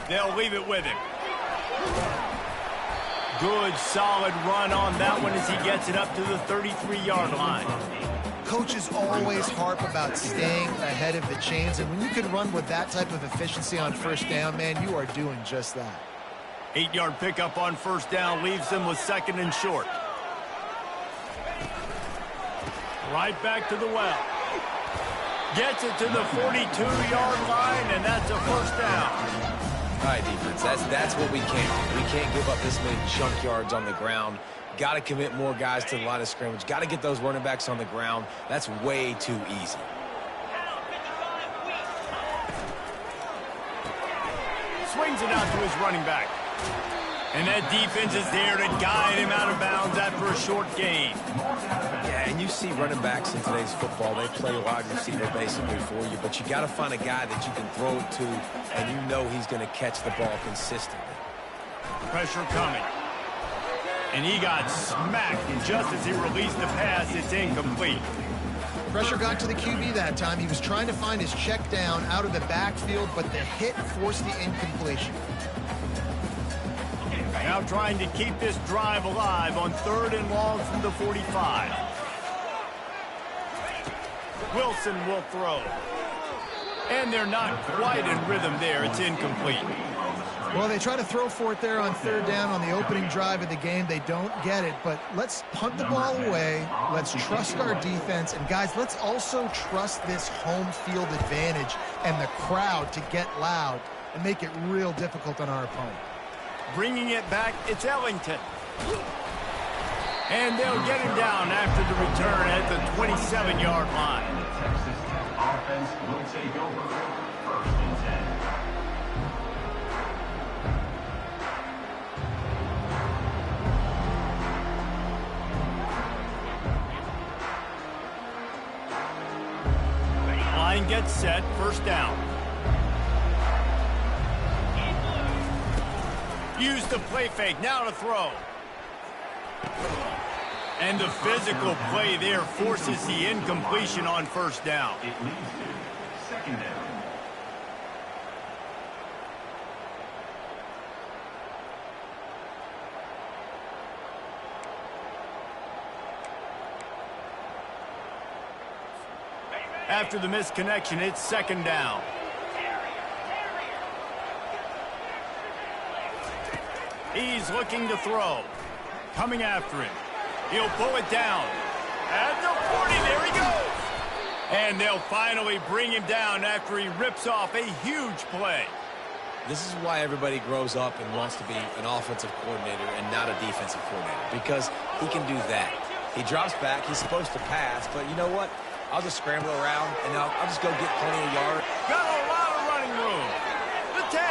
They'll leave it with him. Good, solid run on that one as he gets it up to the 33-yard line. Coaches always harp about staying ahead of the chains, and when you can run with that type of efficiency on first down, man, you are doing just that. 8-yard pickup on first down leaves them with second and short. Right back to the well. Gets it to the 42-yard line, and that's a first down. All right, defense, that's what we can't do. We can't give up this many chunk yards on the ground. Got to commit more guys to the line of scrimmage. Got to get those running backs on the ground. That's way too easy. Swings it out to his running back. And that defense is there to guide him out of bounds after a short gain. Yeah, and you see running backs in today's football. They play wide receiver basically for you, but you got to find a guy that you can throw it to, and you know he's going to catch the ball consistently. Pressure coming. And he got smacked, and just as he released the pass, it's incomplete. Pressure got to the QB that time. He was trying to find his check down out of the backfield, but the hit forced the incompletion. Now trying to keep this drive alive on 3rd and long from the 45. Wilson will throw. And they're not quite in rhythm there. It's incomplete. Well, they try to throw for it there on 3rd down on the opening drive of the game. They don't get it, but let's punt the ball away. Let's trust our defense. And, guys, let's also trust this home field advantage and the crowd to get loud and make it real difficult on our opponent. Bringing it back, it's Ellington. And they'll get him down after the return at the 27-yard line. Texas Tech offense will take over 1st and 10. Line gets set, first down. Use the play fake, now to throw. And the physical play there forces the incompletion on first down. It leads to 2nd down. After the misconnection, it's 2nd down. He's looking to throw. Coming after him. He'll pull it down. At the 40, there he goes. And they'll finally bring him down after he rips off a huge play. This is why everybody grows up and wants to be an offensive coordinator and not a defensive coordinator, because he can do that. He drops back. He's supposed to pass, but you know what? I'll just scramble around, and I'll just go get plenty of yards. Got a lot of running room. The 10.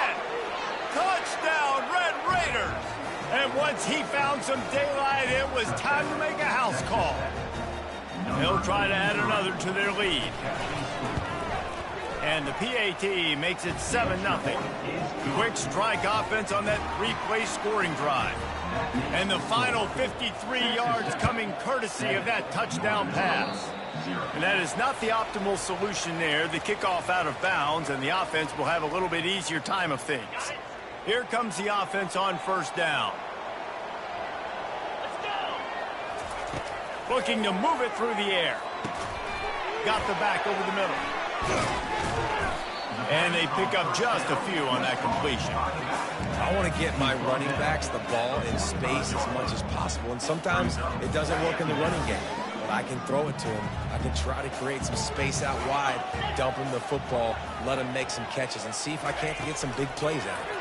Touchdown, Red Raiders. And once he found some daylight, it was time to make a house call. They'll try to add another to their lead. And the PAT makes it 7-0. Quick strike offense on that 3-play scoring drive. And the final 53 yards coming courtesy of that touchdown pass. And that is not the optimal solution there. The kickoff out of bounds, and the offense will have a little bit easier time of things. Here comes the offense on first down. Looking to move it through the air. Got the back over the middle. And they pick up just a few on that completion. I want to get my running backs the ball in space as much as possible. And sometimes it doesn't work in the running game. But I can throw it to him. I can try to create some space out wide, dump him the football, let him make some catches, and see if I can't get some big plays out of it.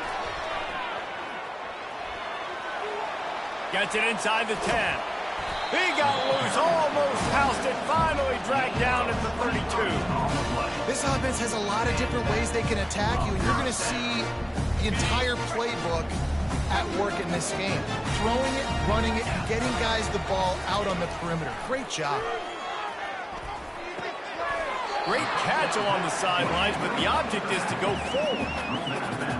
Gets it inside the 10. He got loose, almost housed it, finally dragged down at the 32. This offense has a lot of different ways they can attack you, and you're going to see the entire playbook at work in this game. Throwing it, running it, and getting guys the ball out on the perimeter. Great job. Great catch along the sidelines, but the object is to go forward.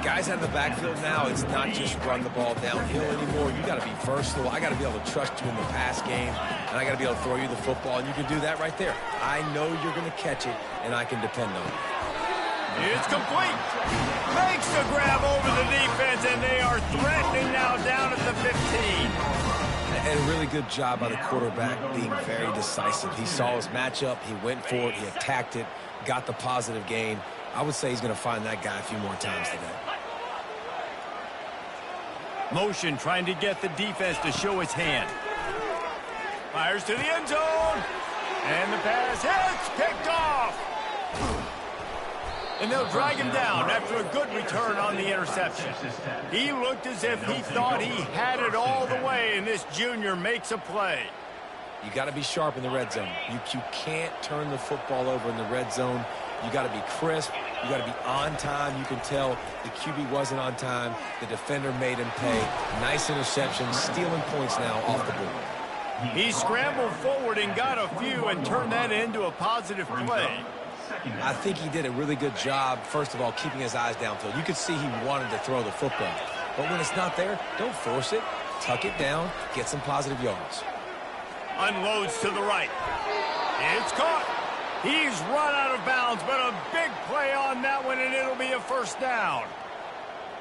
Guys out of the backfield now, it's not just run the ball downhill anymore. You got to be versatile. I got to be able to trust you in the pass game, and I got to be able to throw you the football, and you can do that right there. I know you're going to catch it, and I can depend on it. It's complete. Makes the grab over the defense, and they are threatening now down at the 15. And a really good job by the quarterback being very decisive. He saw his matchup, he went for it, he attacked it, got the positive gain. I would say he's going to find that guy a few more times today. Motion trying to get the defense to show its hand. Fires to the end zone. And the pass hits, picked off. And they'll drag him down after a good return on the interception. He looked as if he thought he had it all the way, and this junior makes a play. You got to be sharp in the red zone. You can't turn the football over in the red zone. You got to be crisp. You got to be on time. You can tell the QB wasn't on time. The defender made him pay. Nice interception, stealing points now off the board. He scrambled forward and got a few and turned that into a positive play. I think he did a really good job, first of all, keeping his eyes downfield. You could see he wanted to throw the football. But when it's not there, don't force it. Tuck it down, get some positive yards. Unloads to the right. It's caught. He's run out of bounds, but a big play on that one, and it'll be a first down.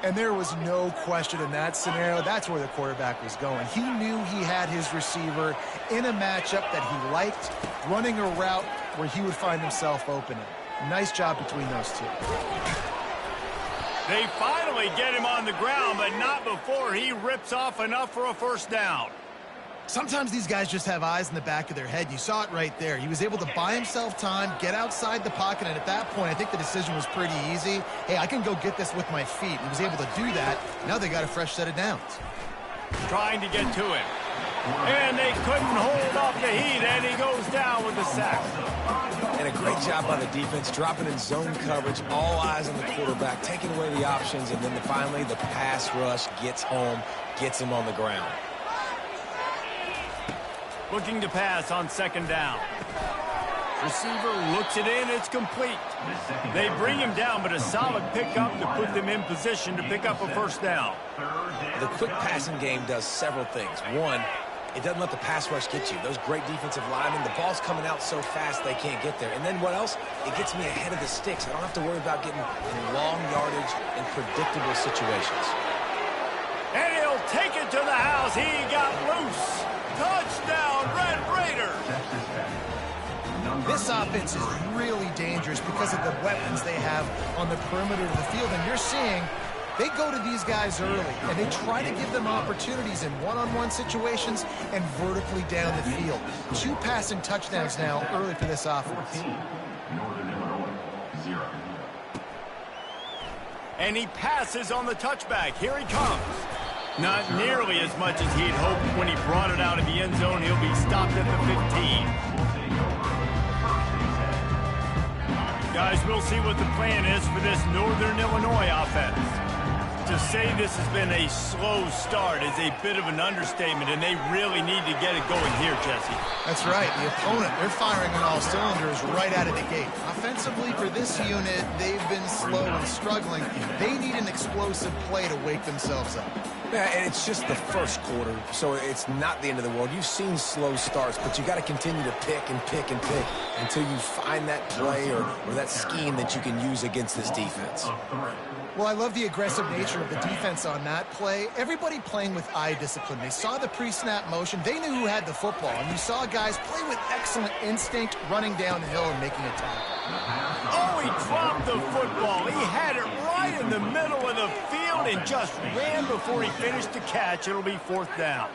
And there was no question in that scenario. That's where the quarterback was going. He knew he had his receiver in a matchup that he liked, running a route where he would find himself opening. Nice job between those two. They finally get him on the ground, but not before he rips off enough for a first down. Sometimes these guys just have eyes in the back of their head. You saw it right there. He was able to buy himself time, get outside the pocket, and at that point, I think the decision was pretty easy. Hey, I can go get this with my feet. He was able to do that. Now they got a fresh set of downs. Trying to get to him. And they couldn't hold off the heat, and he goes down with the sack. And a great job by the defense, dropping in zone coverage, all eyes on the quarterback, taking away the options, and then finally the pass rush gets home, gets him on the ground. Looking to pass on second down. Receiver looks it in, it's complete. They bring him down, but a solid pickup to put them in position to pick up a first down. The quick passing game does several things. One, it doesn't let the pass rush get you. Those great defensive linemen, the ball's coming out so fast they can't get there. And then what else? It gets me ahead of the sticks. I don't have to worry about getting in long yardage and predictable situations. And he'll take it to the house. He got loose. Touchdown, Red Raiders. This offense is really dangerous because of the weapons they have on the perimeter of the field. And you're seeing they go to these guys early, and they try to give them opportunities in one-on-one situations and vertically down the field. 2 passing touchdowns now early for this offense. Northern Illinois, 0. And he passes on the touchback. Here he comes. Not nearly as much as he'd hoped when he brought it out of the end zone. He'll be stopped at the 15. Guys, we'll see what the plan is for this Northern Illinois offense. To say this has been a slow start is a bit of an understatement, and they really need to get it going here, Jesse. That's right. The opponent, they're firing on all cylinders right out of the gate. Offensively, for this unit, they've been slow and struggling. They need an explosive play to wake themselves up. Yeah, and it's just the first quarter, so it's not the end of the world. You've seen slow starts, but you got to continue to pick and pick and pick until you find that play or that scheme that you can use against this defense. Well, I love the aggressive nature of the defense on that play. Everybody playing with eye discipline. They saw the pre-snap motion. They knew who had the football, and you saw guys play with excellent instinct, running down the hill and making a tackle. Oh, he dropped the football. He had it right in the middle of the field and just ran before he finished the catch. It'll be fourth down.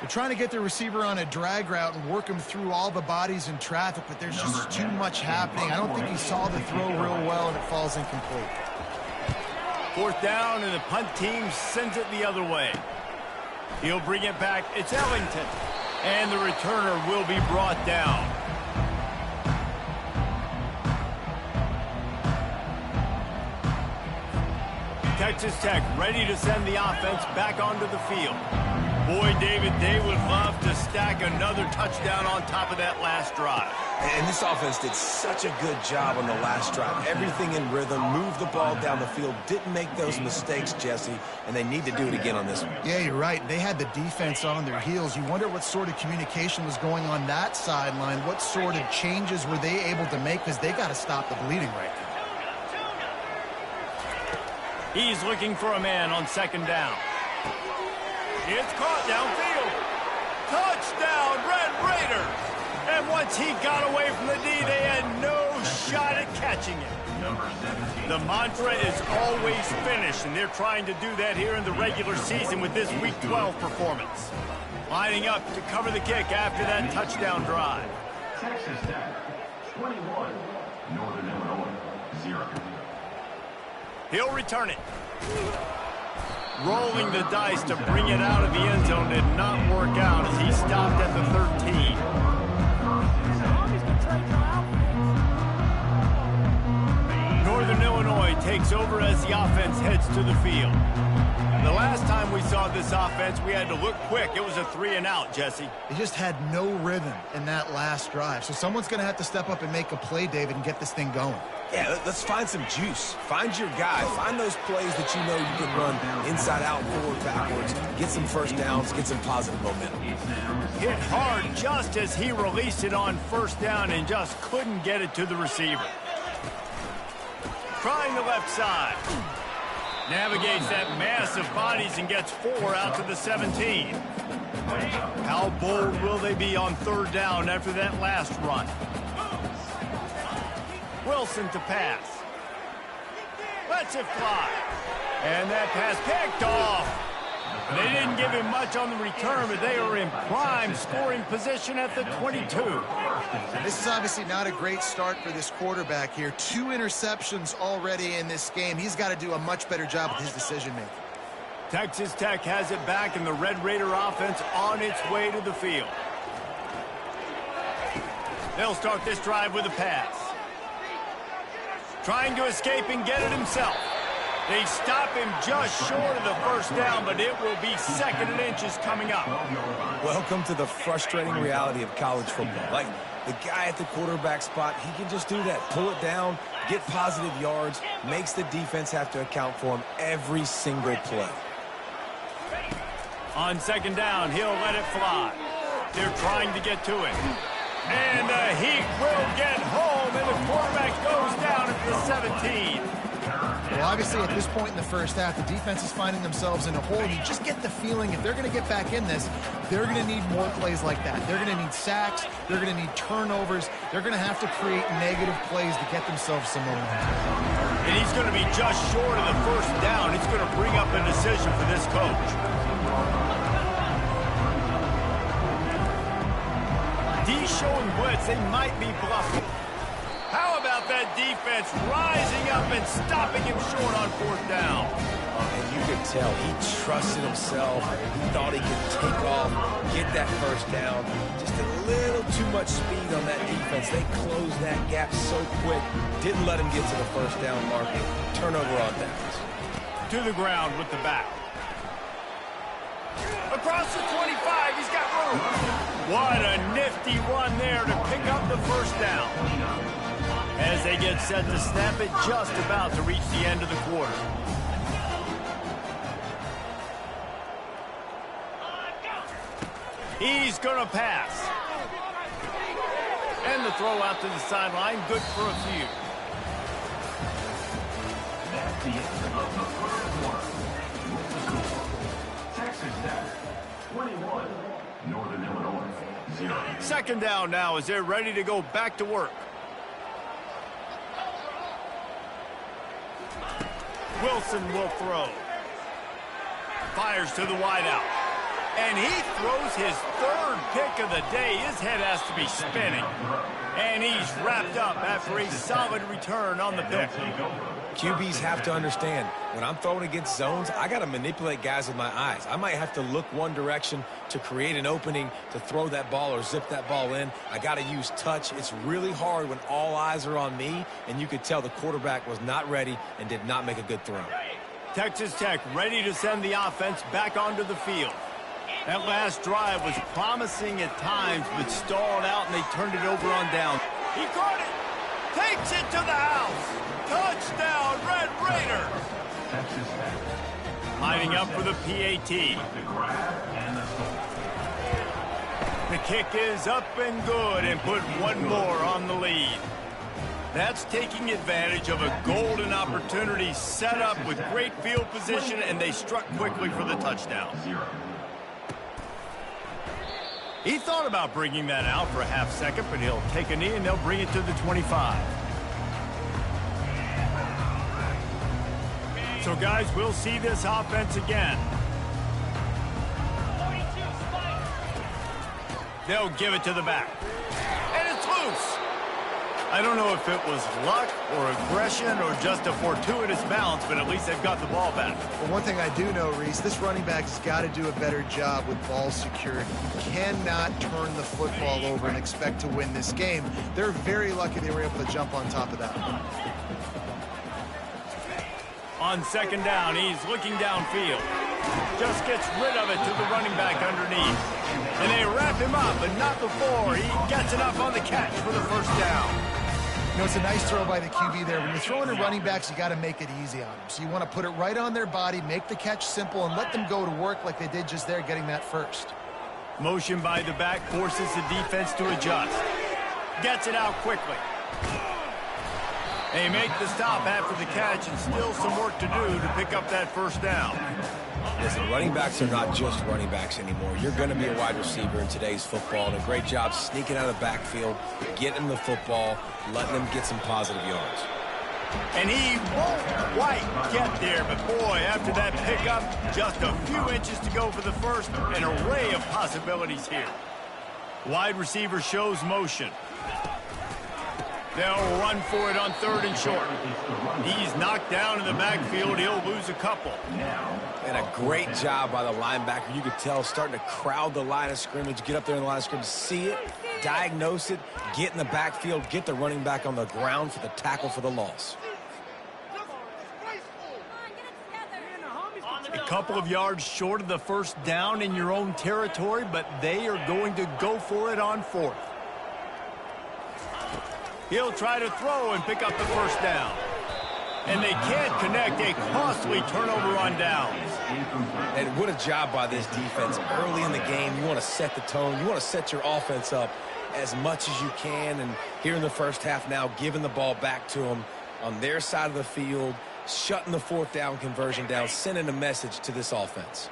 They're trying to get the receiver on a drag route and work him through all the bodies in traffic, but there's just too much happening. I don't think he saw the throw real well, and it falls incomplete. Fourth down, and the punt team sends it the other way. He'll bring it back. It's Ellington. And the returner will be brought down. Texas Tech ready to send the offense back onto the field. Boy, David, they would love to stack another touchdown on top of that last drive. And this offense did such a good job on the last drive. Everything in rhythm, moved the ball down the field, didn't make those mistakes, Jesse, and they need to do it again on this one. Yeah, you're right. They had the defense on their heels. You wonder what sort of communication was going on that sideline. What sort of changes were they able to make, because they got to stop the bleeding right now. He's looking for a man on second down. It's caught downfield. Touchdown, Red Raiders. And once he got away from the D, they had no shot at catching it. The mantra is always finish, and they're trying to do that here in the regular season with this Week 12 performance. Lining up to cover the kick after that touchdown drive. Texas Tech, 21. Northern Illinois, 0. He'll return it. Rolling the dice to bring it out of the end zone did not work out as he stopped at the 13. Northern Illinois takes over as the offense heads to the field. The last time we saw this offense, we had to look quick. It was a 3-and-out, Jesse. They just had no rhythm in that last drive. So someone's going to have to step up and make a play, David, and get this thing going. Yeah, let's find some juice. Find your guy. Find those plays that you know you can run inside out, forward, backwards. Get some first downs, get some positive momentum. Hit hard just as he released it on first down and just couldn't get it to the receiver. Trying the left side. Navigates that mass of bodies and gets 4 out to the 17. How bold will they be on third down after that last run? Wilson to pass. Lets it fly. And that pass picked off. They didn't give him much on the return, but they are in prime scoring position at the 22. This is obviously not a great start for this quarterback here. 2 interceptions already in this game. He's got to do a much better job with his decision-making. Texas Tech has it back, and the Red Raider offense on its way to the field. They'll start this drive with a pass. Trying to escape and get it himself. They stop him just short of the first down, but it will be 2nd and inches coming up. Welcome to the frustrating reality of college football. Like, the guy at the quarterback spot, he can just do that. Pull it down, get positive yards, makes the defense have to account for him every single play. On 2nd down, he'll let it fly. They're trying to get to it. And the Heat will get home, and the quarterback goes down at the 17. Well, obviously, at this point in the first half, the defense is finding themselves in a hole. You just get the feeling if they're going to get back in this, they're going to need more plays like that. They're going to need sacks. They're going to need turnovers. They're going to have to create negative plays to get themselves some momentum. And he's going to be just short of the first down. It's going to bring up a decision for this coach. D showing blitz. They might be bluffing. How about that defense rising up and stopping him short on 4th down? And you could tell he trusted himself. He thought he could take off, get that first down. Just a little too much speed on that defense. They closed that gap so quick. Didn't let him get to the first down marker. Turnover on downs. To the ground with the back. Across the 25, he's got room. What a nifty run there to pick up the first down. As they get set to snap it, just about to reach the end of the quarter. He's going to pass. And the throw out to the sideline, good for a few. That's the end of the first quarter. Texas Tech, 21. Northern Illinois, 0. 2nd down now as they're ready to go back to work. Wilson will throw. Fires to the wideout. And he throws his 3rd pick of the day. His head has to be spinning. And he's wrapped up after a solid return on the pick. QBs have to understand, when I'm throwing against zones, I got to manipulate guys with my eyes. I might have to look one direction to create an opening to throw that ball or zip that ball in. I got to use touch. It's really hard when all eyes are on me, and you could tell the quarterback was not ready and did not make a good throw. Texas Tech ready to send the offense back onto the field. That last drive was promising at times, but stalled out, and they turned it over on down. He caught it. Takes it to the house. Touchdown, Red Raiders. Texas Tech. Lining up for the PAT. The grab and the score. The kick is up and good and put one more on the lead. That's taking advantage of a golden opportunity set up with great field position, and they struck quickly for the touchdown. He thought about bringing that out for a half second, but he'll take a knee and they'll bring it to the 25. So, guys, we'll see this offense again. They'll give it to the back. And it's loose. I don't know if it was luck or aggression or just a fortuitous bounce, but at least they've got the ball back. Well, one thing I do know, Reese, this running back's got to do a better job with ball security. You cannot turn the football over and expect to win this game. They're very lucky they were able to jump on top of that. On second down, he's looking downfield. Just gets rid of it to the running back underneath. And they wrap him up, but not before he gets enough on the catch for the first down. You know, it's a nice throw by the QB there. When you're throwing to running backs, you got to make it easy on them. So you want to put it right on their body, make the catch simple, and let them go to work like they did just there, getting that first. Motion by the back forces the defense to adjust. Gets it out quickly. They make the stop after the catch, and still some work to do to pick up that first down. Listen, running backs are not just running backs anymore. You're going to be a wide receiver in today's football, and a great job sneaking out of the backfield, getting the football, letting them get some positive yards. And he won't quite get there, but boy, after that pickup, just a few inches to go for the first, an array of possibilities here. Wide receiver shows motion. They'll run for it on third and short. He's knocked down in the backfield. He'll lose a couple. And a great job by the linebacker. You could tell starting to crowd the line of scrimmage, get up there in the line of scrimmage, see it, diagnose it, get in the backfield, get the running back on the ground for the tackle for the loss. A couple of yards short of the first down in your own territory, but they are going to go for it on fourth. He'll try to throw and pick up the first down. And they can't connect, a costly turnover on downs. And what a job by this defense. Early in the game, you want to set the tone. You want to set your offense up as much as you can. And here in the first half now, giving the ball back to them on their side of the field, shutting the fourth down conversion down, sending a message to this offense.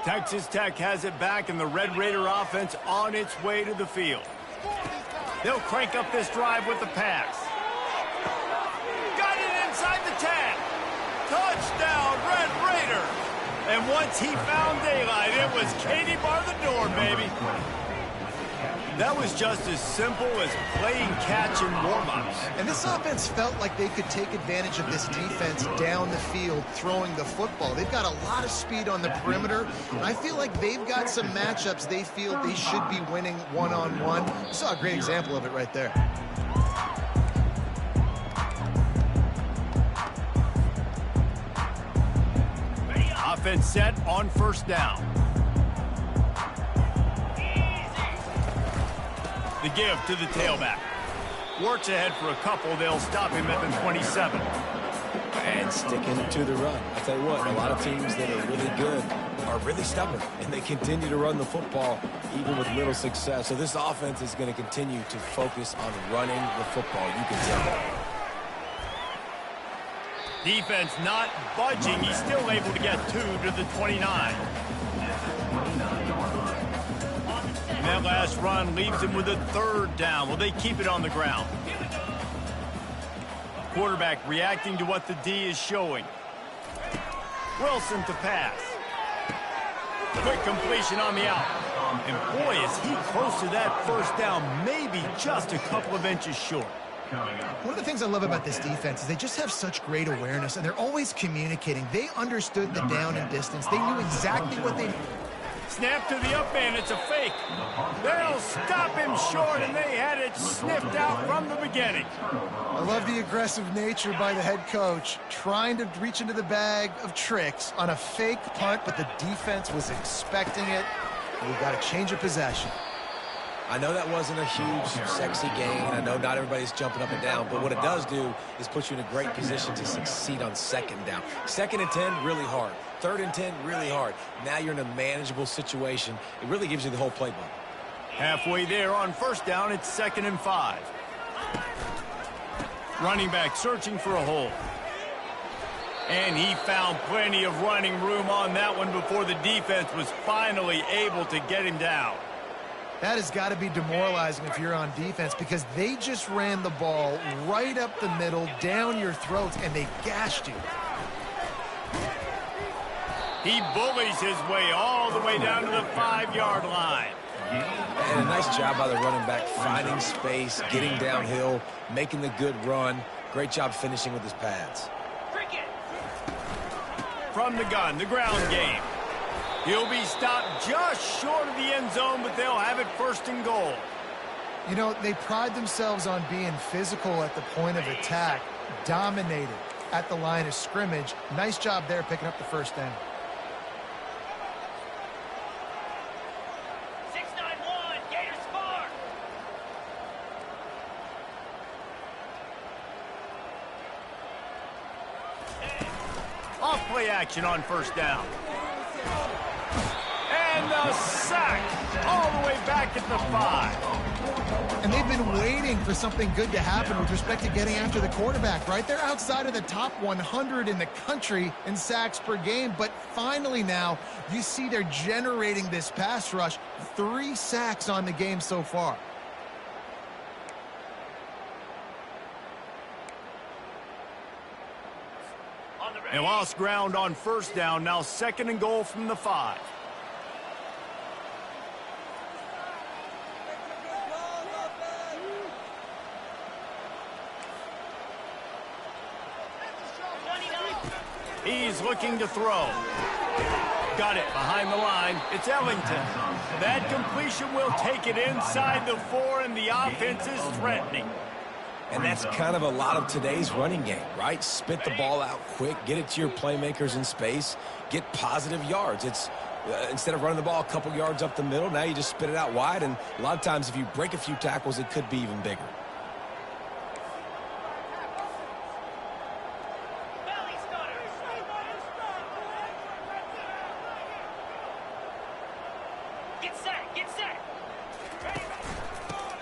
Texas Tech has it back, and the Red Raider offense on its way to the field. They'll crank up this drive with the pass. Got it inside the 10. Touchdown, Red Raider. And once he found daylight, it was Katie bar the door, baby. That was just as simple as playing catch in warm-ups. And this offense felt like they could take advantage of this defense down the field throwing the football. They've got a lot of speed on the perimeter, and I feel like they've got some matchups they feel they should be winning one-on-one. You saw a great example of it right there. Offense set on first down. The give to the tailback. Works ahead for a couple. They'll stop him at the 27. And sticking to the run. I'll tell you what, a lot of teams that are really good are really stubborn, and they continue to run the football even with little success. So this offense is going to continue to focus on running the football. You can tell. Defense not budging. He's still able to get two to the 29. And that last run leaves him with a third down. Will they keep it on the ground? Quarterback reacting to what the D is showing. Wilson to pass. Quick completion on the out. And boy, is he close to that first down, maybe just a couple of inches short. One of the things I love about this defense is they just have such great awareness, and they're always communicating. They understood the down and distance. They knew exactly what they... Snap to the up man, it's a fake. They'll stop him short, and they had it sniffed out from the beginning. I love the aggressive nature by the head coach, trying to reach into the bag of tricks on a fake punt, but the defense was expecting it, and we got a change of possession. I know that wasn't a huge, sexy gain. I know not everybody's jumping up and down, but what it does do is put you in a great position to succeed on second down. Second and 10, really hard. Third and 10, really hard. Now you're in a manageable situation. It really gives you the whole playbook. Halfway there on first down, it's 2nd and 5. Running back searching for a hole. And he found plenty of running room on that one before the defense was finally able to get him down. That has got to be demoralizing if you're on defense because they just ran the ball right up the middle, down your throats, and they gashed you. He bullies his way all the way down to the 5-yard line. And a nice job by the running back, finding space, getting downhill, making the good run. Great job finishing with his pads. From the gun, the ground game. He'll be stopped just short of the end zone, but they'll have it 1st and goal. You know, they pride themselves on being physical at the point of attack, dominated at the line of scrimmage. Nice job there picking up the 1st down. Off-play action on 1st down. And the sack all the way back at the 5. And they've been waiting for something good to happen with respect to getting after the quarterback, right? They're outside of the top 100 in the country in sacks per game, but finally now you see they're generating this pass rush. 3 sacks on the game so far. They lost ground on 1st down, now 2nd and goal from the 5. He's looking to throw. Got it behind the line. It's Ellington. That completion will take it inside the 4, and the offense is threatening. And that's kind of a lot of today's running game, right? Spit the ball out quick, get it to your playmakers in space, get positive yards. It's instead of running the ball a couple yards up the middle, now you just spit it out wide, and a lot of times if you break a few tackles, it could be even bigger.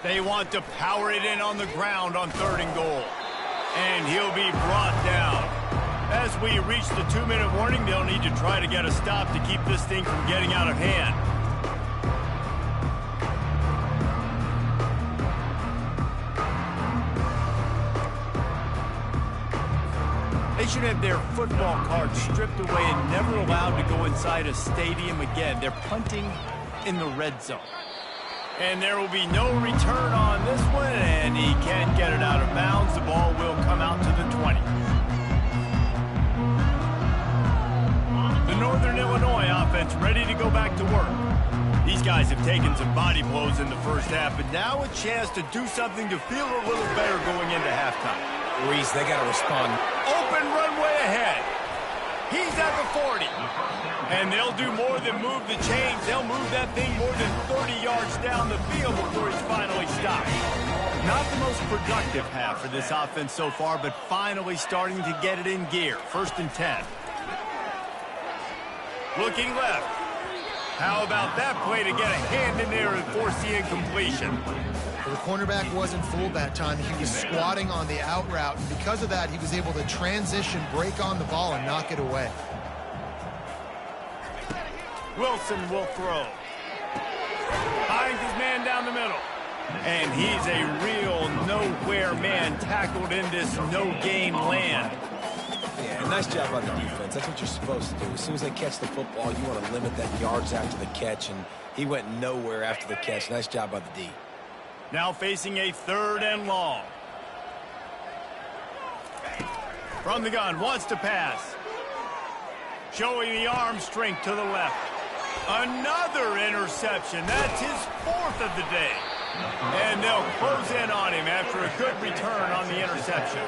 They want to power it in on the ground on 3rd and goal. And he'll be brought down. As we reach the 2-minute warning, they'll need to try to get a stop to keep this thing from getting out of hand. They should have their football cards stripped away and never allowed to go inside a stadium again. They're punting in the red zone. And there will be no return on this one, and he can't get it out of bounds. The ball will come out to the 20. The Northern Illinois offense ready to go back to work. These guys have taken some body blows in the 1st half, but now a chance to do something to feel a little better going into halftime. Reese, they got to respond. Open runway ahead. He's at the 40. And they'll do more than move the chains. They'll move that thing more than 30 yards down the field before he's finally stopped. Not the most productive half for this offense so far, but finally starting to get it in gear. 1st and 10. Looking left. How about that play to get a hand in there and force the incompletion? The cornerback wasn't fooled that time. He was squatting on the out route, and because of that, he was able to transition, break on the ball, and knock it away. Wilson will throw. Finds his man down the middle. And he's a real nowhere man tackled in this no-gain land. Yeah, nice job on the defense. That's what you're supposed to do. As soon as they catch the football, you want to limit that yards after the catch, and he went nowhere after the catch. Nice job by the D. Now facing a 3rd and long. From the gun, wants to pass. Showing the arm strength to the left. Another interception. That's his 4th of the day. And they'll close in on him after a good return on the interception.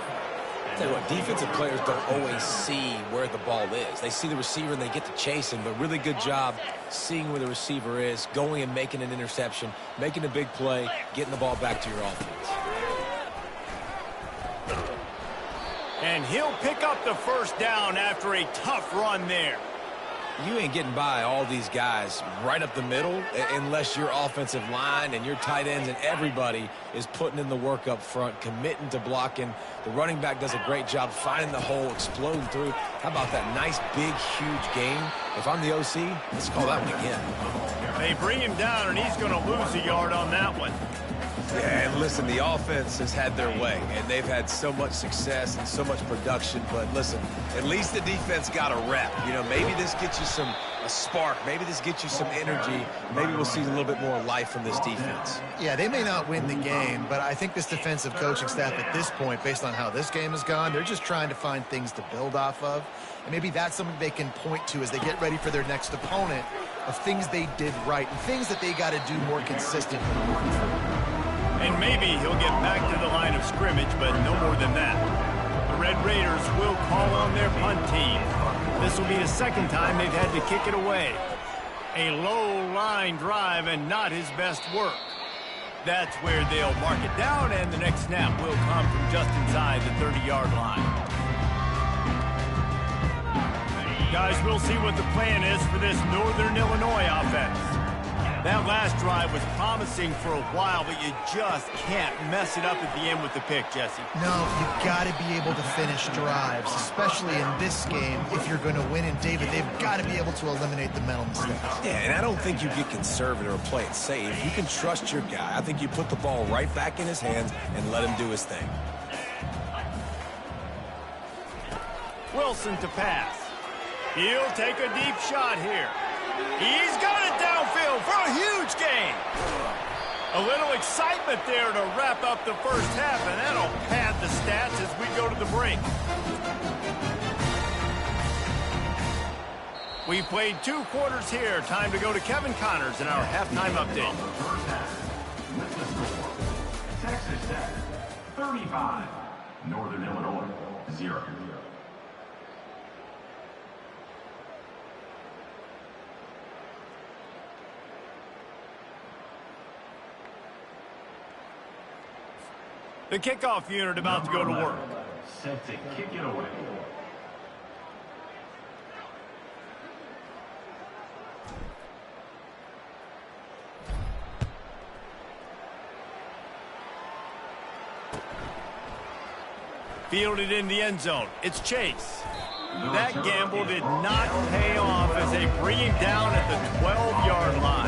Tell you what, defensive players don't always see where the ball is. They see the receiver and they get to chase him, but really good job seeing where the receiver is, going and making an interception, making a big play, getting the ball back to your offense. And he'll pick up the 1st down after a tough run there. You ain't getting by all these guys right up the middle unless your offensive line and your tight ends and everybody is putting in the work up front, committing to blocking. The running back does a great job finding the hole, exploding through. How about that nice, big, huge gain? If I'm the OC, let's call that one again. They bring him down, and he's going to lose a yard on that one. Yeah, and listen, the offense has had their way, and they've had so much success and so much production. But listen, at least the defense got a rep. You know, maybe this gets you a spark. Maybe this gets you some energy. Maybe we'll see a little bit more life from this defense. Yeah, they may not win the game, but I think this defensive coaching staff at this point, based on how this game has gone, they're just trying to find things to build off of. And maybe that's something they can point to as they get ready for their next opponent, of things they did right and things that they got to do more consistently. And maybe he'll get back to the line of scrimmage, but no more than that. The Red Raiders will call on their punt team. This will be the second time they've had to kick it away. A low line drive and not his best work. That's where they'll mark it down, and the next snap will come from just inside the 30-yard line. Guys, we'll see what the plan is for this Northern Illinois offense. That last drive was promising for a while, but you just can't mess it up at the end with the pick, Jesse. No, you've got to be able to finish drives, especially in this game. If you're going to win, and David, they've got to be able to eliminate the mental mistakes. Yeah, and I don't think you get conservative or play it safe. You can trust your guy. I think you put the ball right back in his hands and let him do his thing. Wilson to pass. He'll take a deep shot here. He's got it downfield for a huge gain. A little excitement there to wrap up the first half, and that'll pad the stats as we go to the break. We played 2 quarters here. Time to go to Kevin Connors in our halftime update. Texas Tech, 35. Northern Illinois, 0. The kickoff unit about to go to work. Set to kick it away. Fielded in the end zone. It's Chase. That gamble did not pay off as they bring him down at the 12-yard line.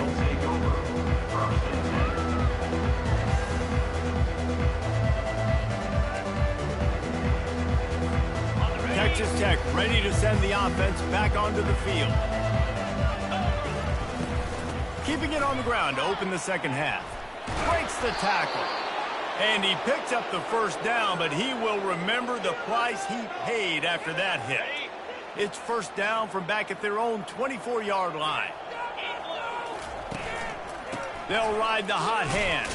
Texas Tech ready to send the offense back onto the field. Keeping it on the ground to open the second half. Breaks the tackle. And he picks up the first down, but he will remember the price he paid after that hit. It's first down from back at their own 24-yard line. They'll ride the hot hand.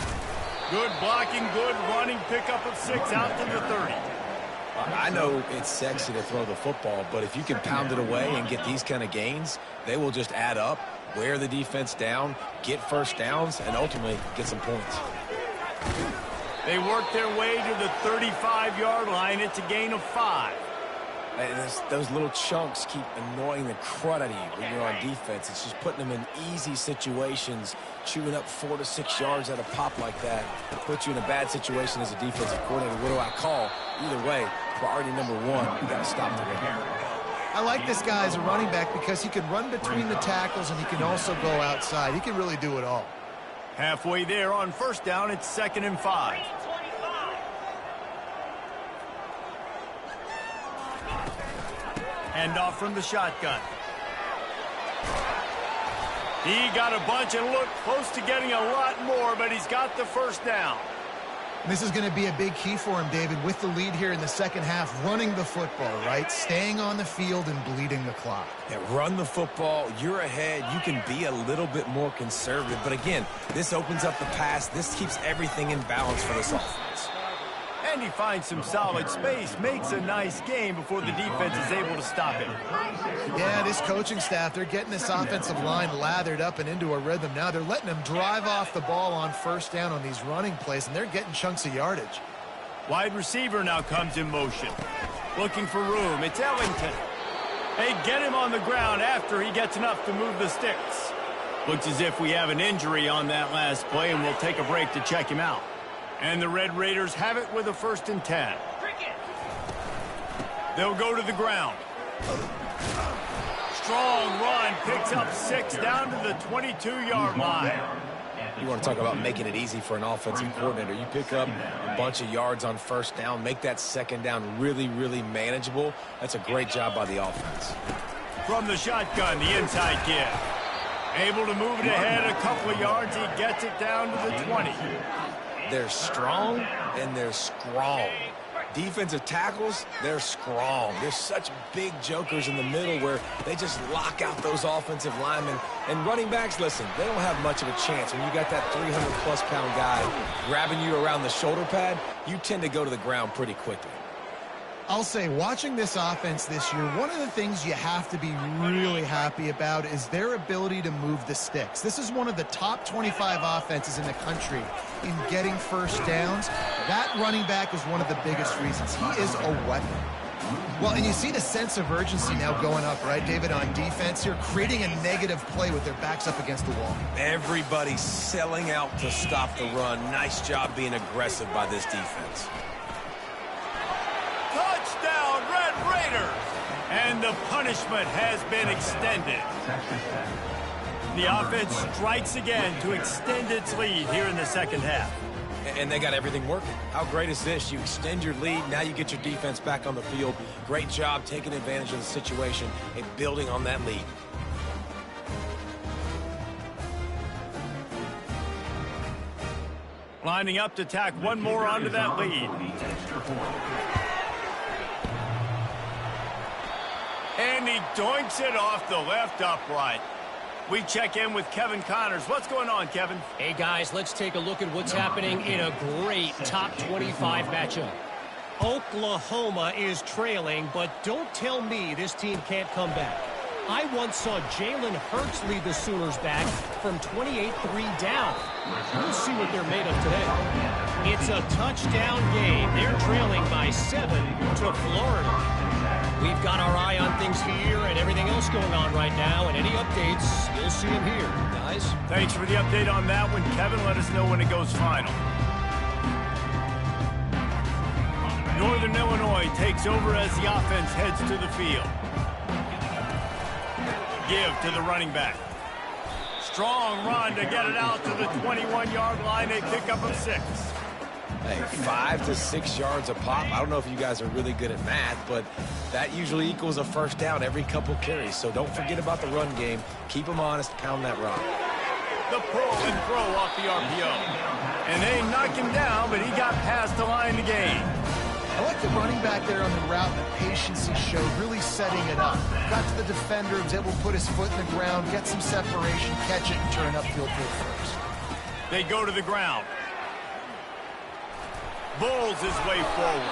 Good blocking, good running, pickup of 6 out to the 30. I know it's sexy to throw the football, but if you can pound it away and get these kind of gains, they will just add up, wear the defense down, get first downs, and ultimately get some points. They work their way to the 35-yard line. It's a gain of 5. Those little chunks keep annoying the crud out of you when you're on defense. It's just putting them in easy situations, chewing up 4 to 6 yards at a pop like that. It puts you in a bad situation as a defensive coordinator. What do I call? Either way, priority number 1, you got to stop the run. I like this guy as a running back because he can run between the tackles and he can also go outside. He can really do it all. Halfway there on first down, it's 2nd and 5. Hand off from the shotgun. He got a bunch and looked close to getting a lot more, but he's got the first down. This is going to be a big key for him, David, with the lead here in the second half, running the football, right? Staying on the field and bleeding the clock. Yeah, run the football. You're ahead. You can be a little bit more conservative. But again, this opens up the pass. This keeps everything in balance for this offense. And he finds some solid space, makes a nice game before the defense is able to stop him. Yeah, this coaching staff, they're getting this offensive line lathered up and into a rhythm now. They're letting them drive off the ball on first down on these running plays, and they're getting chunks of yardage. Wide receiver now comes in motion. Looking for room. It's Ellington. They get him on the ground after he gets enough to move the sticks. Looks as if we have an injury on that last play, and we'll take a break to check him out. And the Red Raiders have it with a 1st and 10. They'll go to the ground. Strong run, picks up 6 down to the 22-yard line. You want to talk about making it easy for an offensive coordinator. You pick up a bunch of yards on 1st down, make that 2nd down really, really manageable. That's a great job by the offense. From the shotgun, the inside give. Able to move it ahead a couple of yards. He gets it down to the 20. They're strong and they're strong. Defensive tackles, they're strong. They're such big jokers in the middle where they just lock out those offensive linemen. And running backs, listen, they don't have much of a chance. When you got that 300-plus pound guy grabbing you around the shoulder pad, you tend to go to the ground pretty quickly. I'll say, watching this offense this year, one of the things you have to be really happy about is their ability to move the sticks. This is one of the top 25 offenses in the country in getting 1st downs. That running back is one of the biggest reasons. He is a weapon. Well, and you see the sense of urgency now going up, right, David, on defense here, creating a negative play with their backs up against the wall. Everybody's selling out to stop the run. Nice job being aggressive by this defense. Touchdown, Red Raiders! And the punishment has been extended. The offense strikes again to extend its lead here in the 2nd half. And they got everything working. How great is this? You extend your lead, now you get your defense back on the field. Great job taking advantage of the situation and building on that lead. Lining up to tack one more onto that lead. And he doinks it off the left upright. We check in with Kevin Connors. What's going on, Kevin? Hey, guys, let's take a look at what's happening in a great top 25 matchup. Oklahoma is trailing, but don't tell me this team can't come back. I once saw Jalen Hurts lead the Sooners back from 28-3 down. We'll see what they're made of today. It's a touchdown game. They're trailing by 7 to Florida. We've got our eye on things here and everything else going on right now, and any updates, you'll see them here, guys. Thanks for the update on that one, Kevin. Let us know when it goes final. Northern Illinois takes over as the offense heads to the field. Give to the running back. Strong run to get it out to the 21-yard line. A pickup of 6. Hey, 5 to 6 yards a pop. I don't know if you guys are really good at math, but that usually equals a 1st down every couple carries. So don't forget about the run game. Keep them honest. Pound that rock. The pull and throw off the RPO. And they knock him down, but he got past the line to gain. I like the running back there on the route, the patience he showed, really setting it up. Got to the defender, was able to put his foot in the ground, get some separation, catch it, and turn upfield for the 1st. They go to the ground. Bulls his way forward.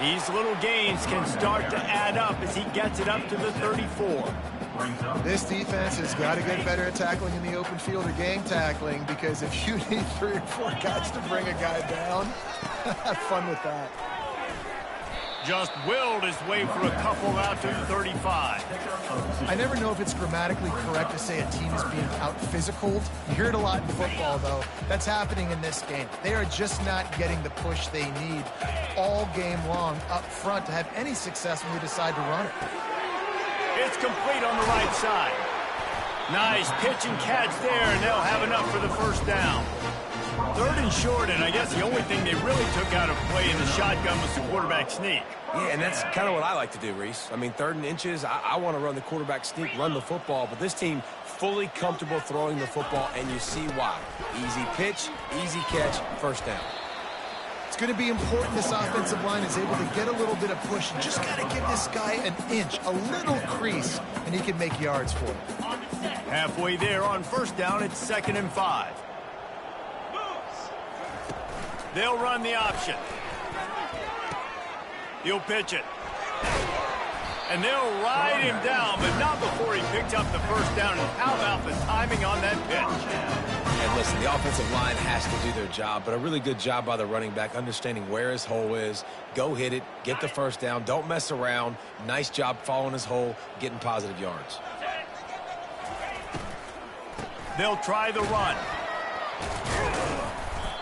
These little gains can start to add up as he gets it up to the 34. This defense has got to get better at tackling in the open field or gang tackling, because if you need 3 or 4 guys to bring a guy down, have fun with that. Just willed his way for a couple out to the 35. I never know if it's grammatically correct to say a team is being out-physicaled. You hear it a lot in football, though. That's happening in this game. They are just not getting the push they need all game long up front to have any success when they decide to run it. It's complete on the right side. Nice pitch and catch there, and they'll have enough for the 1st down. 3rd and short, and I guess the only thing they really took out of play in the shotgun was the quarterback sneak. Yeah, and that's kind of what I like to do, Reese. I mean, 3rd and inches, I want to run the quarterback sneak, run the football, but this team fully comfortable throwing the football, and you see why. Easy pitch, easy catch, 1st down. It's going to be important this offensive line is able to get a little bit of push and just got to give this guy an inch, a little crease, and he can make yards for it. Halfway there on 1st down, it's 2nd and 5. They'll run the option. He'll pitch it. And they'll ride him down, but not before he picks up the 1st down. And how about the timing on that pitch? And listen, the offensive line has to do their job, but a really good job by the running back understanding where his hole is. Go hit it, get the first down, don't mess around. Nice job following his hole, getting positive yards. They'll try the run.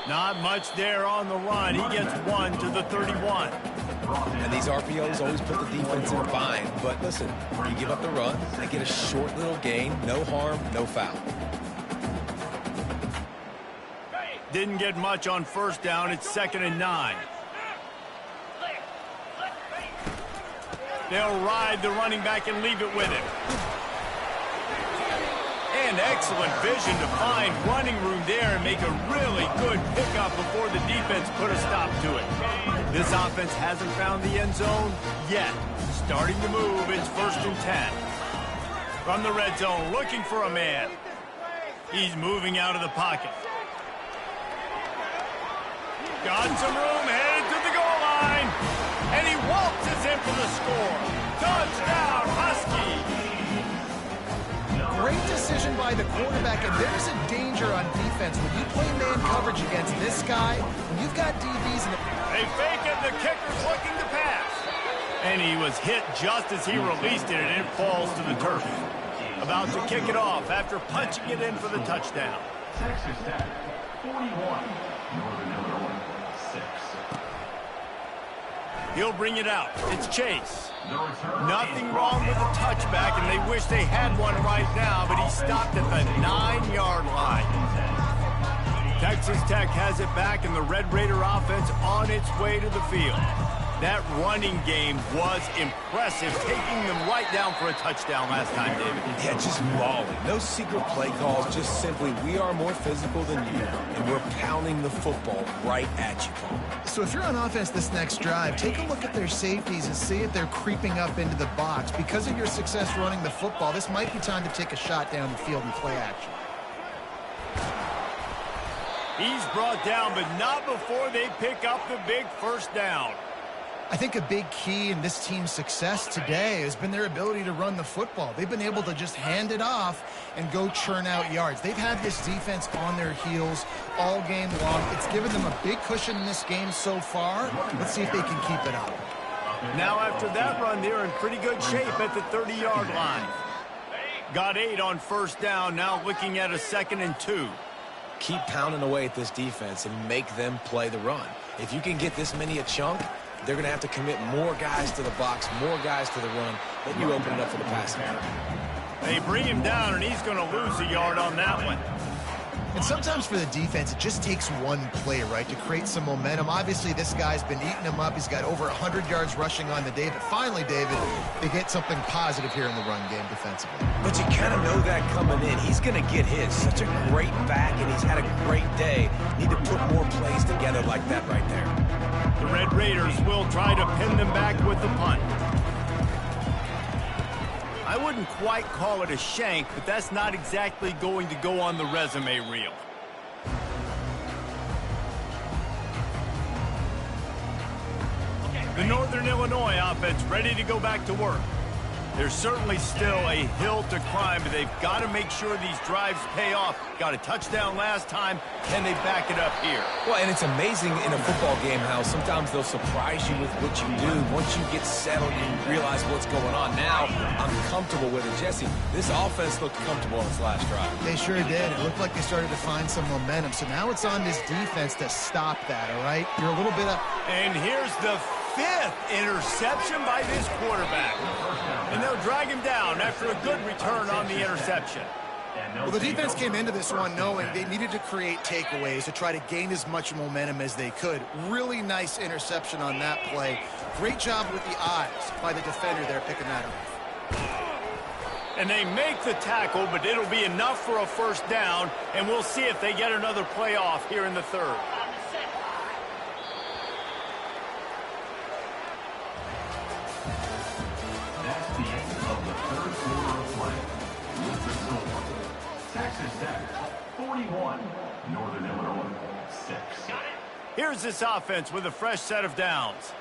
Not much there on the run. He gets 1 to the 31. And these RPOs always put the defense in a bind. But listen, you give up the run, they get a short little gain. No harm, no foul. Didn't get much on first down. It's 2nd and 9. They'll ride the running back and leave it with him. And excellent vision to find running room there and make a really good pickup before the defense put a stop to it. This offense hasn't found the end zone yet. Starting to move, it's 1st and 10. From the red zone, looking for a man. He's moving out of the pocket. Got some room, headed to the goal line. And he waltzes in for the score. Touchdown, Husky. Great decision by the quarterback, and there's a danger on defense. When you play man coverage against this guy, when you've got DBs in the... They fake it, the kicker's looking to pass. And he was hit just as he released it, and it falls to the turf. About to kick it off after punching it in for the touchdown. Texas Tech, 41. Northern Illinois, 6. He'll bring it out. It's Chase. Nothing wrong with the touchback, and they wish they had one right now, but he stopped at the 9-yard line. Texas Tech has it back, and the Red Raider offense on its way to the field. That running game was impressive, taking them right down for a touchdown last time, David. Yeah, just mauling. No secret play calls, just simply we are more physical than you, and we're pounding the football right at you, Paul. So if you're on offense this next drive, take a look at their safeties and see if they're creeping up into the box. Because of your success running the football, this might be time to take a shot down the field and play action. He's brought down, but not before they pick up the big first down. I think a big key in this team's success today has been their ability to run the football. They've been able to just hand it off and go churn out yards. They've had this defense on their heels all game long. It's given them a big cushion in this game so far. Let's see if they can keep it up. Now after that run, they're in pretty good shape at the 30-yard line. Got 8 on first down, now looking at a 2nd and 2. Keep pounding away at this defense and make them play the run. If you can get this many a chunk, they're going to have to commit more guys to the box, more guys to the run. Then you open it up for the passing game. They bring him down, and he's going to lose a yard on that one. And sometimes for the defense, it just takes one play, right, to create some momentum. Obviously, this guy's been eating him up. He's got over 100 yards rushing on the day. But finally, David, they get something positive here in the run game defensively. But you kind of know that coming in. He's going to get his. Such a great back, and he's had a great day. Need to put more plays together like that right there. The Red Raiders will try to pin them back with the punt. I wouldn't quite call it a shank, but that's not exactly going to go on the resume reel. The Northern Illinois offense ready to go back to work. There's certainly still a hill to climb, but they've got to make sure these drives pay off. Got a touchdown last time. Can they back it up here? Well, and it's amazing in a football game how sometimes they'll surprise you with what you do. Once you get settled, you realize what's going on. Now, I'm comfortable with it. Jesse, this offense looked comfortable on its last drive. They sure did. It looked like they started to find some momentum. So now it's on this defense to stop that, all right? You're a little bit up. And here's the 5th interception by this quarterback. And they'll drag him down after a good return on the interception. Well, the defense came into this one knowing they needed to create takeaways to try to gain as much momentum as they could. Really nice interception on that play. Great job with the eyes by the defender there picking that up. And they make the tackle, but it'll be enough for a first down, and we'll see if they get another play off here in the 3rd. That's the end of the 3rd quarter of play. With the score, Texas Tech, 41. Northern Illinois, 6. Here's this offense with a fresh set of downs.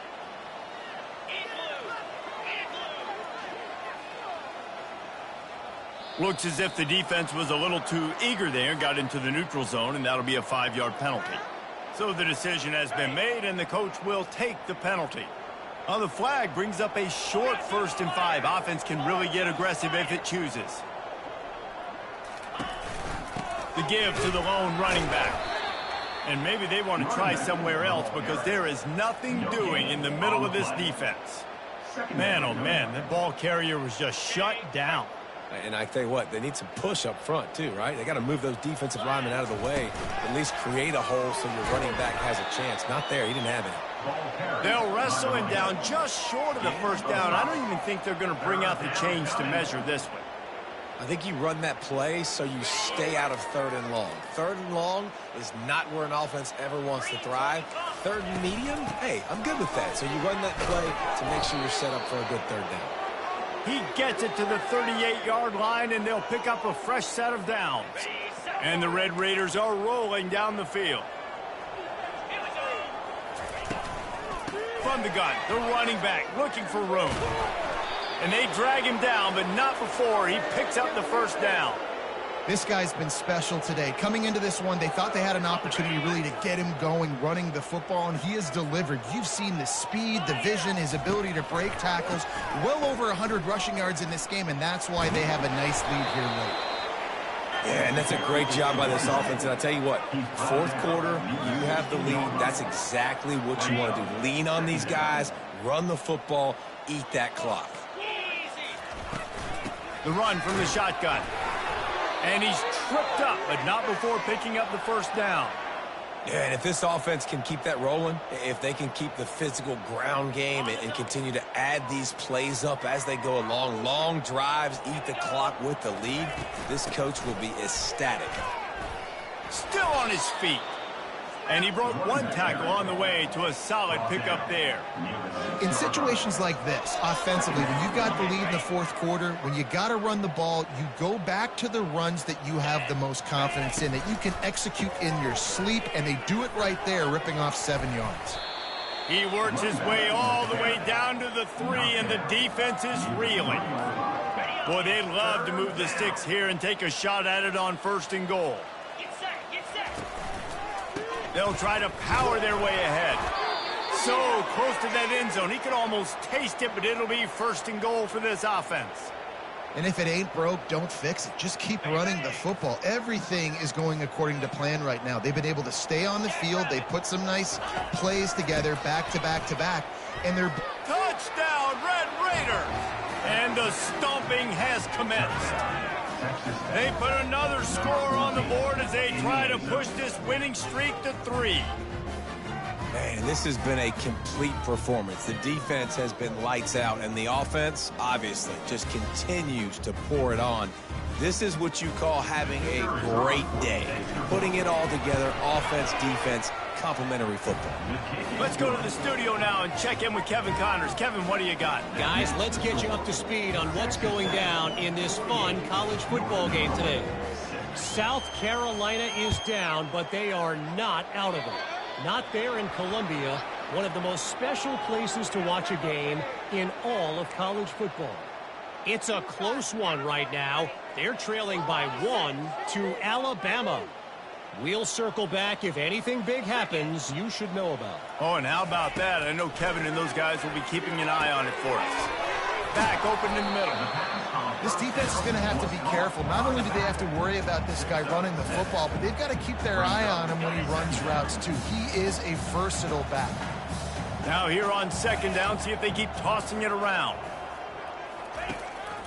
Looks as if the defense was a little too eager there, got into the neutral zone, and that'll be a 5-yard penalty. So the decision has been made, and the coach will take the penalty. The flag brings up a short 1st and 5. Offense can really get aggressive if it chooses. The give to the lone running back. And maybe they want to try somewhere else because there is nothing doing in the middle of this defense. Man, oh man, that ball carrier was just shut down. And I tell you what, they need some push up front too, right? They got to move those defensive linemen out of the way, at least create a hole so your running back has a chance. Not there. He didn't have any. They'll wrestle him down just short of the 1st down. I don't even think they're going to bring out the chains to measure this one. I think you run that play so you stay out of 3rd and long. 3rd and long is not where an offense ever wants to thrive. 3rd and medium, hey, I'm good with that. So you run that play to make sure you're set up for a good 3rd down. He gets it to the 38-yard line, and they'll pick up a fresh set of downs. And the Red Raiders are rolling down the field. From the gun, the running back looking for room. And they drag him down, but not before he picks up the 1st down. This guy's been special today. Coming into this one, they thought they had an opportunity really to get him going, running the football, and he has delivered. You've seen the speed, the vision, his ability to break tackles. Well over 100 rushing yards in this game, and that's why they have a nice lead here late. Yeah, and that's a great job by this offense. And I'll tell you what, 4th quarter, you have the lead. That's exactly what you want to do. Lean on these guys, run the football, eat that clock. The run from the shotgun. And he's tripped up, but not before picking up the 1st down. Yeah, and if this offense can keep that rolling, if they can keep the physical ground game and continue to add these plays up as they go along, long drives, eat the clock with the lead, this coach will be ecstatic. Still on his feet. And he broke one tackle on the way to a solid pickup there. In situations like this, offensively, when you've got the lead in the 4th quarter, when you got to run the ball, you go back to the runs that you have the most confidence in, that you can execute in your sleep, and they do it right there, ripping off 7 yards. He works his way all the way down to the 3, and the defense is reeling. Boy, they'd love to move the sticks here and take a shot at it on 1st and goal. They'll try to power their way ahead. So close to that end zone. He could almost taste it, but it'll be 1st and goal for this offense. And if it ain't broke, don't fix it. Just keep running the football. Everything is going according to plan right now. They've been able to stay on the field. They put some nice plays together, back to back to back. And they're... Touchdown, Red Raiders! And the stomping has commenced. They put another score on the board as they try to push this winning streak to 3. Man, this has been a complete performance. The defense has been lights out, and the offense, obviously, just continues to pour it on. This is what you call having a great day. Putting it all together, offense, defense, complimentary football. Let's go to the studio now and check in with Kevin Connors. Kevin, what do you got? Guys, let's get you up to speed on what's going down in this fun college football game today. South Carolina is down, but they are not out of it. Not there in Columbia, one of the most special places to watch a game in all of college football. It's a close one right now. They're trailing by 1 to Alabama. We'll circle back if anything big happens you should know about. Oh, and how about that? I know Kevin and those guys will be keeping an eye on it for us. Back open in the middle. This defense is going to have to be careful. Not only do they have to worry about this guy running the football, but they've got to keep their eye on him when he runs routes, too. He is a versatile back. Now here on 2nd down, see if they keep tossing it around.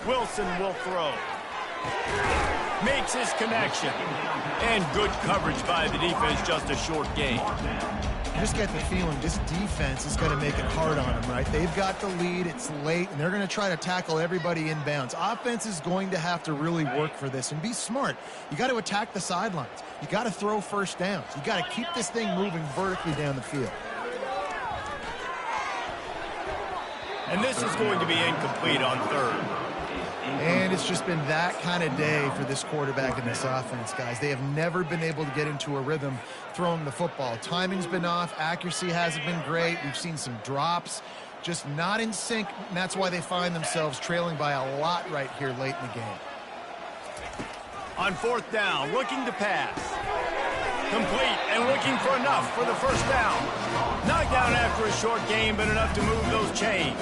Wilson will throw. Makes his connection. And good coverage by the defense, just a short gain. You just get the feeling this defense is going to make it hard on them, right? They've got the lead, it's late, and they're going to try to tackle everybody inbounds. Offense is going to have to really work for this and be smart. You got to attack the sidelines. You got to throw 1st downs. You got to keep this thing moving vertically down the field. And this is going to be incomplete on 3rd. And it's just been that kind of day for this quarterback and this offense, guys. They have never been able to get into a rhythm throwing the football. Timing's been off. Accuracy hasn't been great. We've seen some drops. Just not in sync, and that's why they find themselves trailing by a lot right here late in the game. On fourth down, looking to pass. Complete and looking for enough for the first down. Knocked down after a short gain, but enough to move those chains.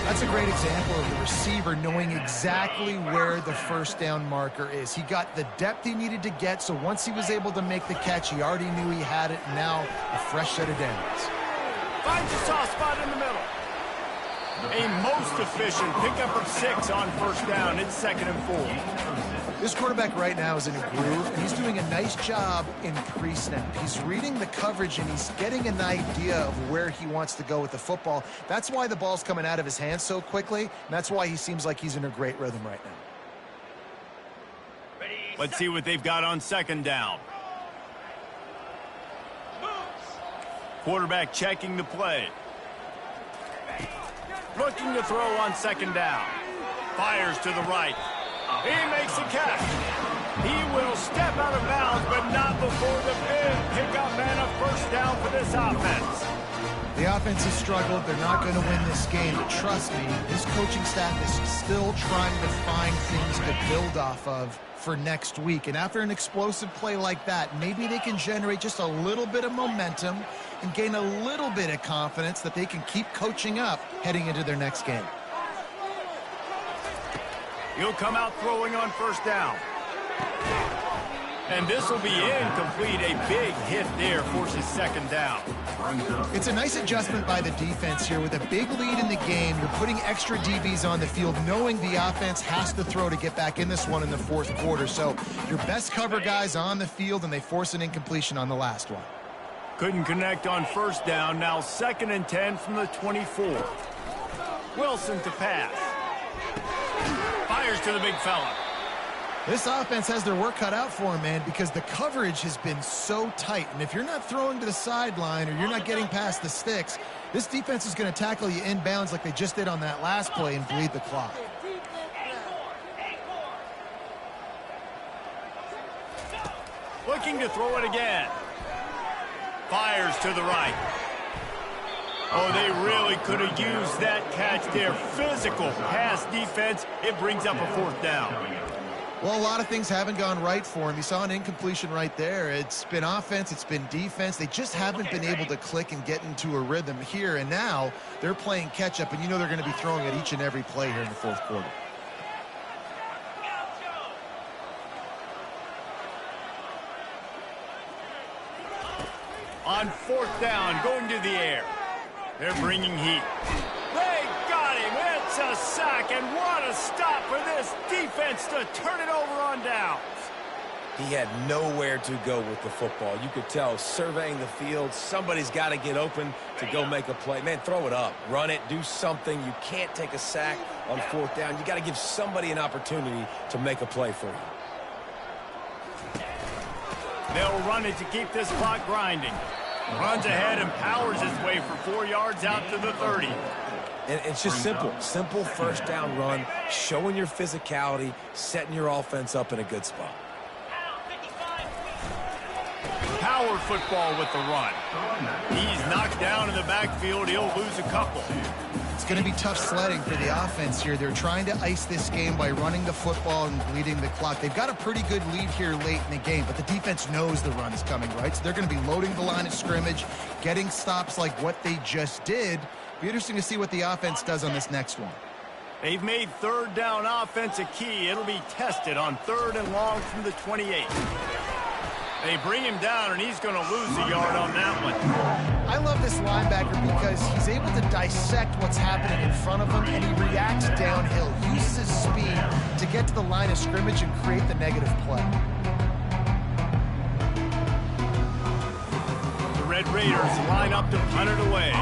That's a great example of the receiver knowing exactly where the first down marker is. He got the depth he needed to get, so once he was able to make the catch, he already knew he had it. Now, a fresh set of downs. Finds a soft spot in the middle. A most efficient pickup of 6 on first down. It's 2nd and 4. This quarterback right now is in a groove, and he's doing a nice job in pre-snap. He's reading the coverage, and he's getting an idea of where he wants to go with the football. That's why the ball's coming out of his hands so quickly, and that's why he seems like he's in a great rhythm right now. Let's see what they've got on 2nd down. Quarterback checking the play. Looking to throw on 2nd down. Fires to the right. He makes a catch. He will step out of bounds, but not before the big pickup and a first down for this offense. The offense has struggled. They're not going to win this game, but trust me, this coaching staff is still trying to find things to build off of for next week. And after an explosive play like that, maybe they can generate just a little bit of momentum and gain a little bit of confidence that they can keep coaching up heading into their next game. He'll come out throwing on first down. And this will be incomplete. A big hit there forces 2nd down. It's a nice adjustment by the defense here. With a big lead in the game, you're putting extra DBs on the field, knowing the offense has to throw to get back in this one in the 4th quarter. So your best cover guys on the field, and they force an incompletion on the last one. Couldn't connect on first down. Now 2nd and 10 from the 24. Wilson to pass. Fires to the big fella. This offense has their work cut out for them, man, because the coverage has been so tight. And if you're not throwing to the sideline or you're not getting past the sticks, this defense is going to tackle you inbounds like they just did on that last play and bleed the clock. Looking to throw it again. Fires to the right. Oh, they really could have used that catch there. Physical pass defense. It brings up a 4th down. Well, a lot of things haven't gone right for him. You saw an incompletion right there. It's been offense, it's been defense. They just haven't been able to click and get into a rhythm here. And now they're playing catch-up, and you know they're going to be throwing at each and every play here in the 4th quarter. On 4th down, going to the air. They're bringing heat. They got him. It's a sack, and what a stop for this defense to turn it over on downs. He had nowhere to go with the football. You could tell, surveying the field, somebody's got to get open to go make a play. Man, throw it up. Run it. Do something. You can't take a sack on 4th down. You got to give somebody an opportunity to make a play for you. They'll run it to keep this clock grinding. Runs ahead and powers his way for 4 yards out to the 30. And it's just simple. Simple first down run, showing your physicality, setting your offense up in a good spot. Power football with the run. He's knocked down in the backfield. He'll lose a couple. It's going to be tough sledding for the offense here. They're trying to ice this game by running the football and bleeding the clock. They've got a pretty good lead here late in the game, but the defense knows the run is coming, right? So they're going to be loading the line of scrimmage, getting stops like what they just did. Be interesting to see what the offense does on this next one. They've made 3rd down offense a key. It'll be tested on 3rd and long from the 28. They bring him down, and he's going to lose a yard on that one. I love this linebacker because he's able to dissect what's happening in front of him, and he reacts downhill, uses his speed to get to the line of scrimmage and create the negative play. The Red Raiders line up to punt it away.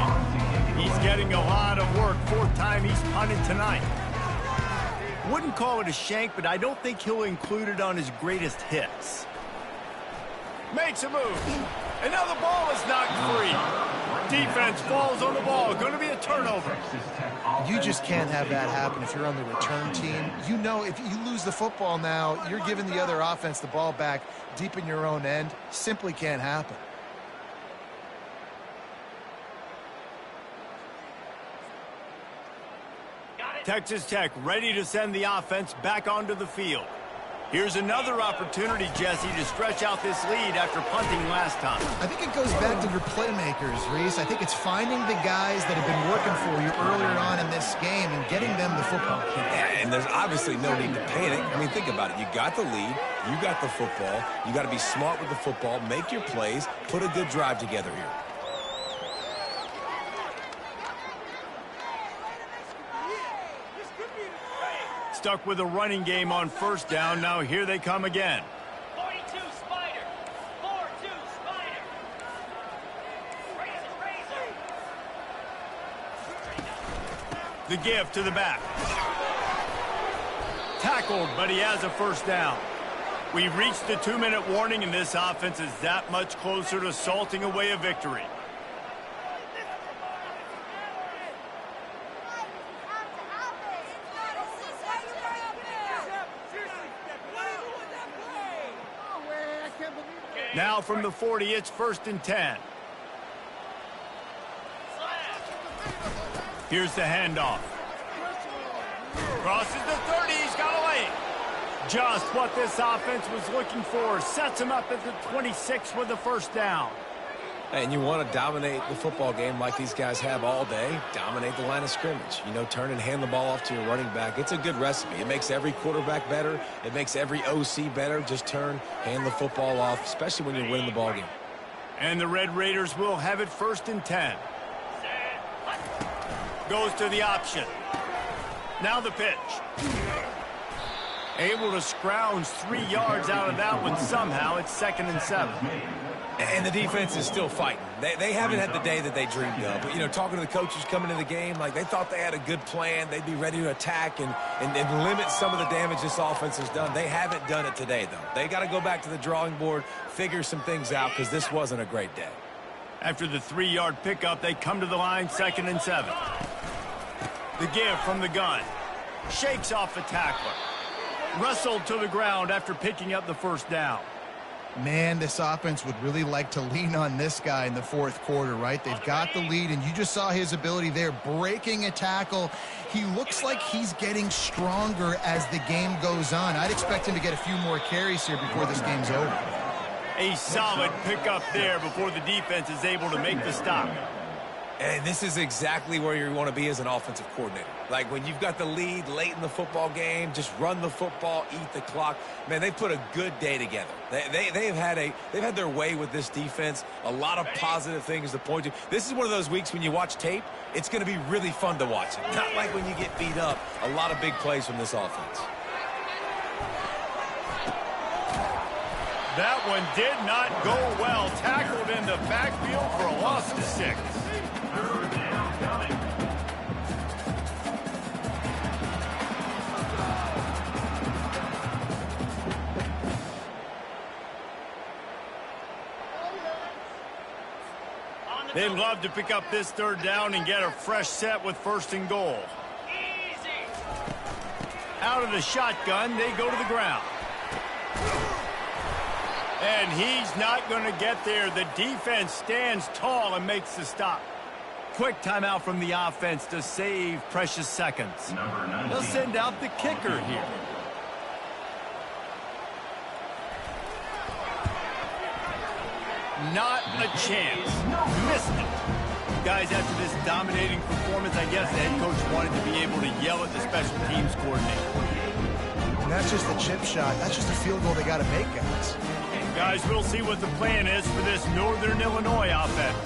He's getting a lot of work. 4th time he's punted tonight. Wouldn't call it a shank, but I don't think he'll include it on his greatest hits. Makes a move. And now the ball is knocked free. Defense falls on the ball. Going to be a turnover. You just can't have that happen if you're on the return team. You know if you lose the football now, you're giving the other offense the ball back deep in your own end. Simply can't happen. Texas Tech ready to send the offense back onto the field. Here's another opportunity, Jesse, to stretch out this lead after punting last time. I think it goes back to your playmakers, Reese. I think it's finding the guys that have been working for you earlier on in this game and getting them the football. Yeah, and there's obviously no need to panic. I mean, think about it. You got the lead. You got the football. You got to be smart with the football. Make your plays. Put a good drive together here. Stuck with a running game on first down. Now here they come again. 42 Spider. 4-2 Spider. Razor. The give to the back. Tackled, but he has a first down. We've reached the 2-minute warning, and this offense is that much closer to salting away a victory. Now from the 40, it's 1st and 10. Here's the handoff. Crosses the 30, he's got a lane. Just what this offense was looking for. Sets him up at the 26 with the first down. And you want to dominate the football game like these guys have all day. Dominate the line of scrimmage. You know, turn and hand the ball off to your running back. It's a good recipe. It makes every quarterback better. It makes every OC better. Just turn, hand the football off, especially when you're winning the ball game. And the Red Raiders will have it 1st and 10. Goes to the option. Now the pitch. Able to scrounge 3 yards out of that one somehow. It's 2nd and 7. And the defense is still fighting. They haven't had the day that they dreamed of. But, you know, talking to the coaches coming into the game, like they thought they had a good plan. They'd be ready to attack and limit some of the damage this offense has done. They haven't done it today, though. They got to go back to the drawing board, figure some things out, because this wasn't a great day. After the 3-yard pickup, they come to the line, 2nd and 7. The give from the gun. Shakes off the tackler. Wrestled to the ground after picking up the first down. Man, this offense would really like to lean on this guy in the 4th quarter, right? They've got the lead, and you just saw his ability there, breaking a tackle. He looks like he's getting stronger as the game goes on. I'd expect him to get a few more carries here before this game's over. A solid pickup there before the defense is able to make the stop. And this is exactly where you want to be as an offensive coordinator. Like when you've got the lead late in the football game, just run the football, eat the clock. Man, they put a good day together. They've had their way with this defense. A lot of positive things to point to. This is one of those weeks when you watch tape, it's going to be really fun to watch it. Not like when you get beat up. A lot of big plays from this offense. That one did not go well. Tackled in the backfield for a loss of 6. They'd love to pick up this 3rd down and get a fresh set with 1st and goal. Out of the shotgun, they go to the ground. And he's not going to get there. The defense stands tall and makes the stop. Quick timeout from the offense to save precious seconds. They'll send out the kicker here. Not a chance. Missed it. Guys, after this dominating performance, I guess the head coach wanted to be able to yell at the special teams coordinator. And that's just the chip shot. That's just a field goal they got to make, guys. Guys, we'll see what the plan is for this Northern Illinois offense.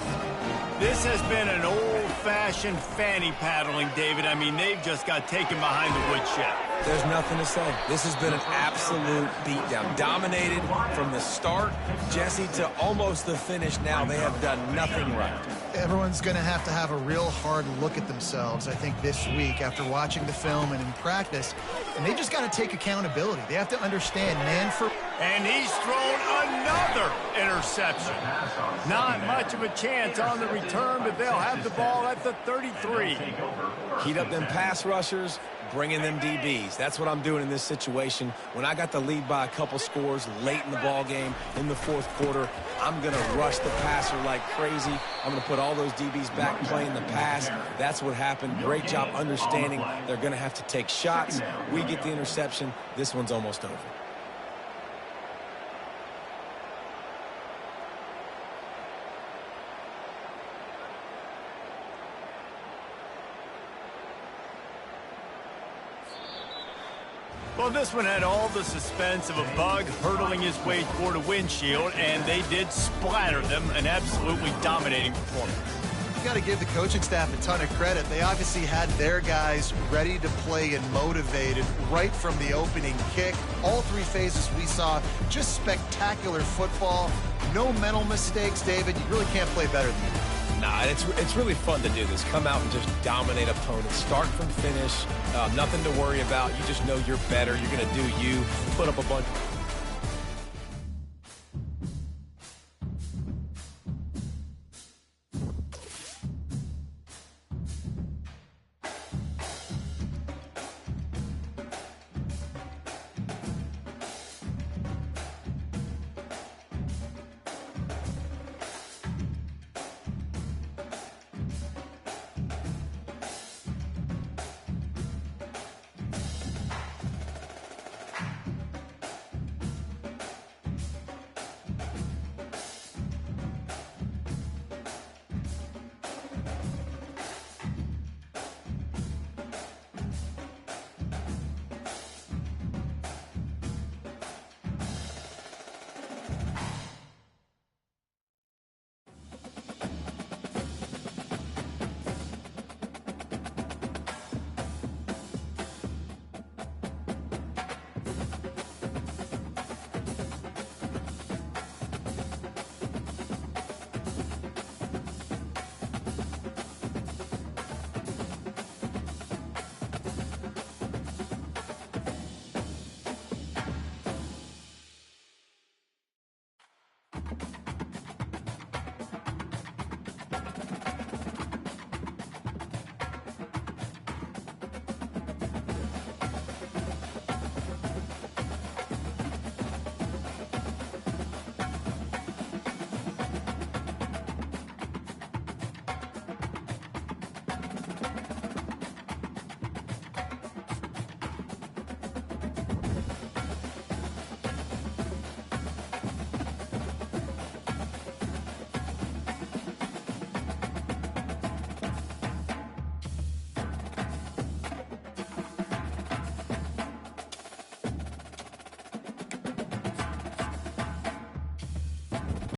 This has been an old-fashioned fanny paddling, David. I mean, they've just got taken behind the woodshed. There's nothing to say. This has been an absolute beatdown. Dominated from the start, Jesse, to almost the finish now. They have done nothing right. Everyone's going to have a real hard look at themselves, I think, this week after watching the film and in practice. And they just got to take accountability. They have to understand, man, for... And he's thrown another interception. Not much of a chance on the return, but they'll have the ball at the 33. Heat up them pass rushers, bring in them DBs. That's what I'm doing in this situation. When I got the lead by a couple scores late in the ball game in the 4th quarter, I'm going to rush the passer like crazy. I'm going to put all those DBs back playing the pass. That's what happened. Great job understanding they're going to have to take shots. We get the interception. This one's almost over. Well, this one had all the suspense of a bug hurtling his way toward a windshield, and they did splatter them. An absolutely dominating performance. You got to give the coaching staff a ton of credit. They obviously had their guys ready to play and motivated right from the opening kick. All three phases we saw, just spectacular football. No mental mistakes, David. You really can't play better than that. Nah, it's really fun to do this. Come out and just dominate opponents. Start from finish. Nothing to worry about. You just know you're better. You're going to do you. Put up a bunch.